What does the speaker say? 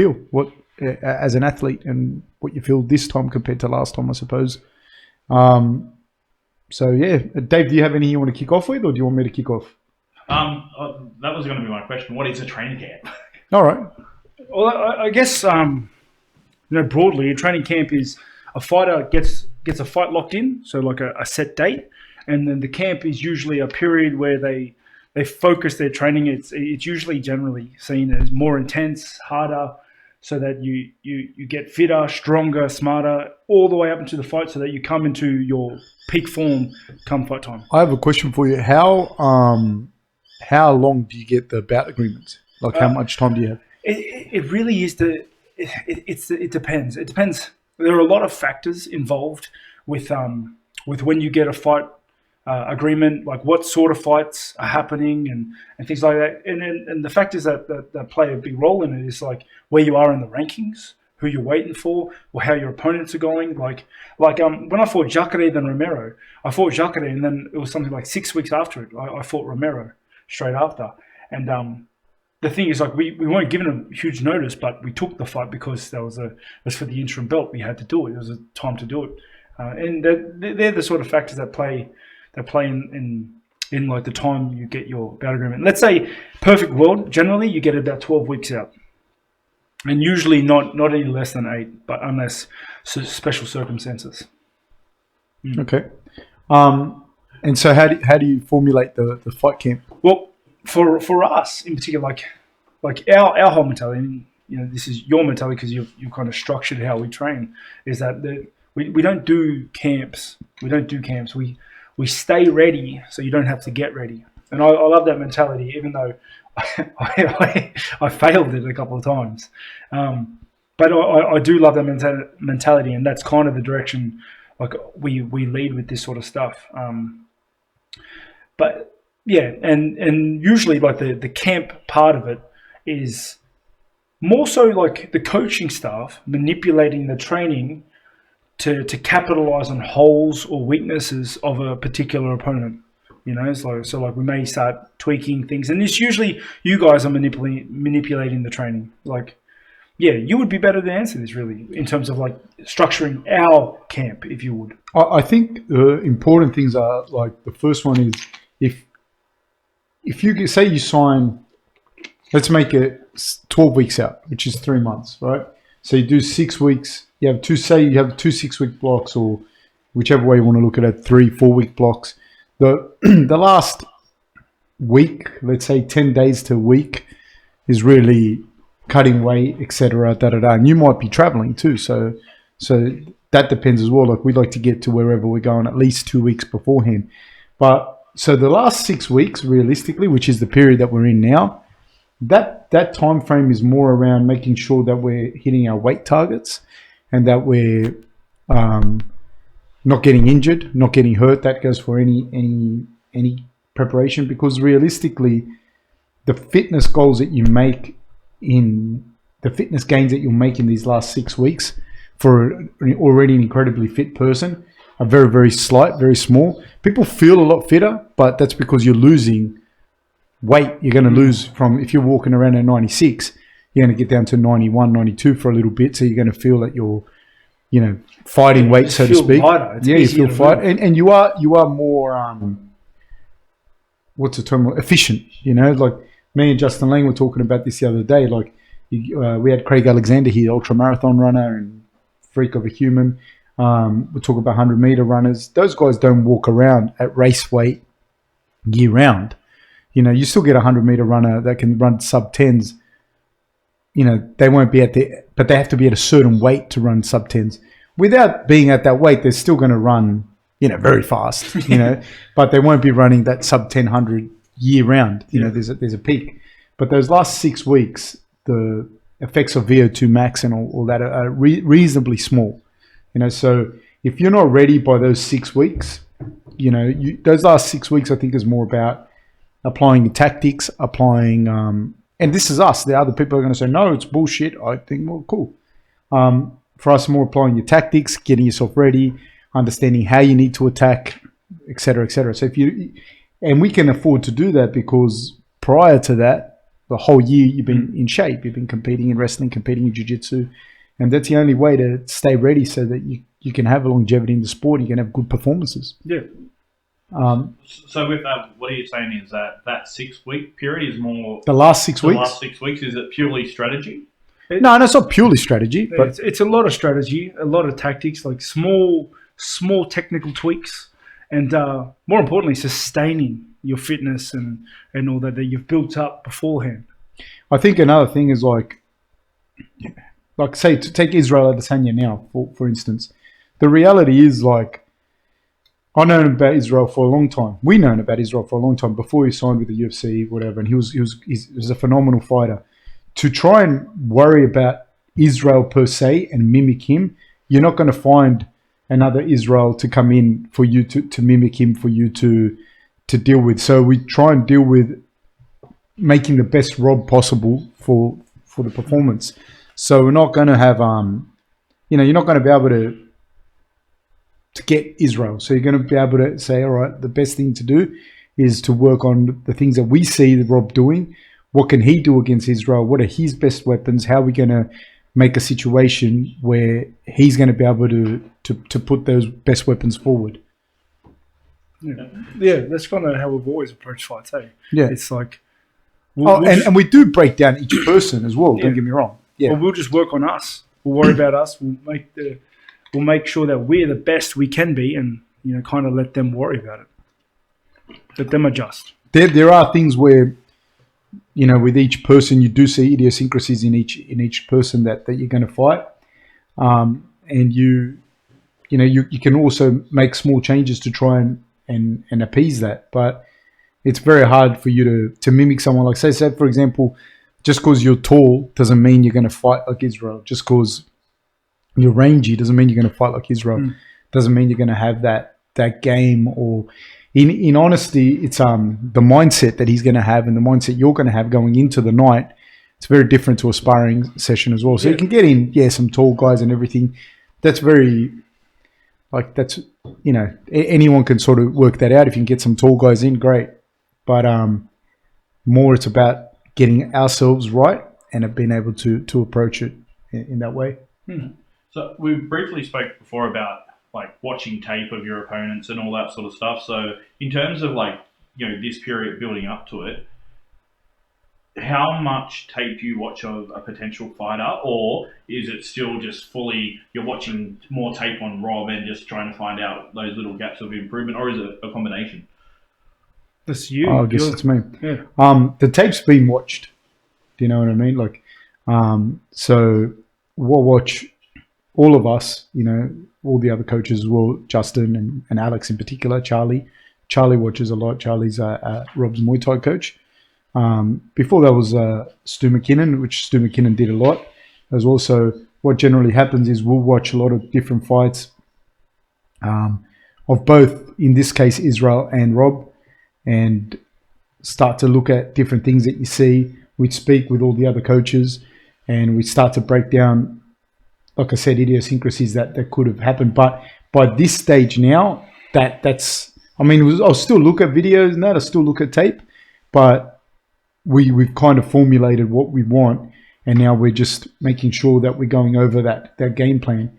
feel what as an athlete and what you feel this time compared to last time, I suppose. So yeah, Dave, do you have anything you want to kick off with, or do you want me to kick off? That was going to be my question. What is a training camp? All right. Well, I guess broadly, a training camp is a fighter gets a fight locked in, so like a set date, and then the camp is usually a period where they focus their training. It's usually generally seen as more intense, harder, so that you get fitter, stronger, smarter, all the way up into the fight, so that you come into your peak form come fight time. I have a question for you. How long do you get the bout agreements? Like how much time do you have? It really is it depends. It depends. There are a lot of factors involved with when you get a fight agreement, like what sort of fights are happening and things like that. And the factors that play a big role in it is like where you are in the rankings, who you're waiting for, or how your opponents are going. Like when I fought Jacare then Romero, I fought Jacare and then it was something like 6 weeks after it, I fought Romero straight after. And the thing is, like, we weren't given a huge notice, but we took the fight because it was for the interim belt. We had to do it. It was a time to do it. And they're the sort of factors that play in like the time you get your bout agreement. Let's say perfect world, generally you get about 12 weeks out. And usually not any less than 8, but unless special circumstances. Okay. And so how do you formulate the fight camp? Well, for us in particular, like our whole mentality, and, this is your mentality because you've kind of structured how we train, is that we don't do camps. We don't do camps. We stay ready so you don't have to get ready. And I love that mentality, even though I failed it a couple of times. But I do love that mentality, and that's kind of the direction like we lead with this sort of stuff. But yeah, and usually like the camp part of it is more so like the coaching staff manipulating the training to capitalize on holes or weaknesses of a particular opponent. So like we may start tweaking things, and it's usually you guys are manipulating the training. Like, yeah, you would be better to answer this really in terms of like structuring our camp, if you would. I think the important things are like the first one is if you say you sign, let's make it 12 weeks out, which is 3 months, right? So you do 6 weeks. You have 2 6-week blocks, or whichever way you want to look at it, 3-4 week blocks. The last week, let's say 10 days to a week, is really cutting weight, etc. And you might be traveling too, so that depends as well. Like we'd like to get to wherever we're going at least 2 weeks beforehand. But so the last 6 weeks, realistically, which is the period that we're in now, that time frame is more around making sure that we're hitting our weight targets and that we're not getting injured, not getting hurt. That goes for any preparation, because realistically, the fitness goals that you make the fitness gains that you'll make in these last 6 weeks for already an incredibly fit person are very, very slight, very small. People feel a lot fitter, but that's because you're losing weight. You're going to lose from, if you're walking around at 96, you're going to get down to 91, 92 for a little bit. So you're going to feel that you're, fighting weight, so to speak. Yeah, you feel fight, and you are more what's the term? Efficient. Like me and Justin Lang were talking about this the other day. Like we had Craig Alexander here, ultra marathon runner and freak of a human. We talk about 100-meter runners. Those guys don't walk around at race weight year round. You still get a 100-meter runner that can run sub-10s. They won't be but they have to be at a certain weight to run sub-10s. Without being at that weight, they're still going to run, very fast, but they won't be running that sub-1000 year round. There's a peak. But those last 6 weeks, the effects of VO2 max and all that are reasonably small. So if you're not ready by those 6 weeks, those last 6 weeks, I think, is more about applying the tactics, and this is us. The other people are going to say, no, it's bullshit. I think, well, cool. For us, more applying your tactics, getting yourself ready, understanding how you need to attack, et cetera, et cetera. So and we can afford to do that because prior to that, the whole year you've been in shape. You've been competing in wrestling, competing in jiu-jitsu. And that's the only way to stay ready so that you can have a longevity in the sport. You can have good performances. Yeah. So with that, what are you saying is that 6 week period is more The last 6 weeks? The last 6 weeks, is it purely strategy? No, it's not purely strategy. But It's a lot of strategy, a lot of tactics, like small technical tweaks, and more importantly, sustaining your fitness and all that you've built up beforehand. I think another thing is like say, to take Israel Adesanya now, for instance. The reality is, like, I've known about Israel for a long time. We've known about Israel for a long time before he signed with the UFC, whatever. And he was a phenomenal fighter. To try and worry about Israel per se and mimic him, you're not going to find another Israel to come in for you to mimic him, for you to deal with. So we try and deal with making the best Rob possible for the performance. So we're not going to have, you're not going to be able to get Israel. So you're going to be able to say, all right, the best thing to do is to work on the things that we see Rob doing. What can he do against Israel? What are his best weapons? How are we going to make a situation where he's going to be able to put those best weapons forward? Yeah, that's kind of how we've always approached fights, eh? Yeah. It's like... and we do break down each person as well, don't get me wrong. Yeah. Well, we'll just work on us. We'll worry about us. We'll make sure that we're the best we can be, and kind of let them worry about it. Let them adjust. There are things where, with each person, you do see idiosyncrasies in each person that you're going to fight, and you can also make small changes to try and appease that. But it's very hard for you to mimic someone like, say for example, just because you're tall doesn't mean you're going to fight like Israel. Just because you're rangy doesn't mean you're going to fight like Israel. Doesn't mean you're going to have that game. Or in honesty, it's the mindset that he's going to have and the mindset you're going to have going into the night. It's very different to a sparring session as well. So you can get in, some tall guys and everything. That's very, anyone can sort of work that out. If you can get some tall guys in, great. But more it's about getting ourselves right and being able to approach it in that way. So we briefly spoke before about watching tape of your opponents and all that sort of stuff. So in terms of this period building up to it, how much tape do you watch of a potential fighter, or is it still just fully you're watching more tape on Rob and just trying to find out those little gaps of improvement, or is it a combination? That's you. I guess it's me. Yeah. The tape's been watched. Do you know what I mean? So we'll watch all of us, all the other coaches as well, Justin and Alex in particular, Charlie. Charlie watches a lot. Charlie's Rob's Muay Thai coach. Before that was Stu McKinnon, which Stu McKinnon did a lot. There's also, what generally happens is we'll watch a lot of different fights of both, in this case, Israel and Rob, and start to look at different things that you see. We'd speak with all the other coaches and we start to break down, like I said, idiosyncrasies that could have happened. But by this stage now, I'll still look at videos and that, I'll still look at tape, but we've kind of formulated what we want, and now we're just making sure that we're going over that game plan.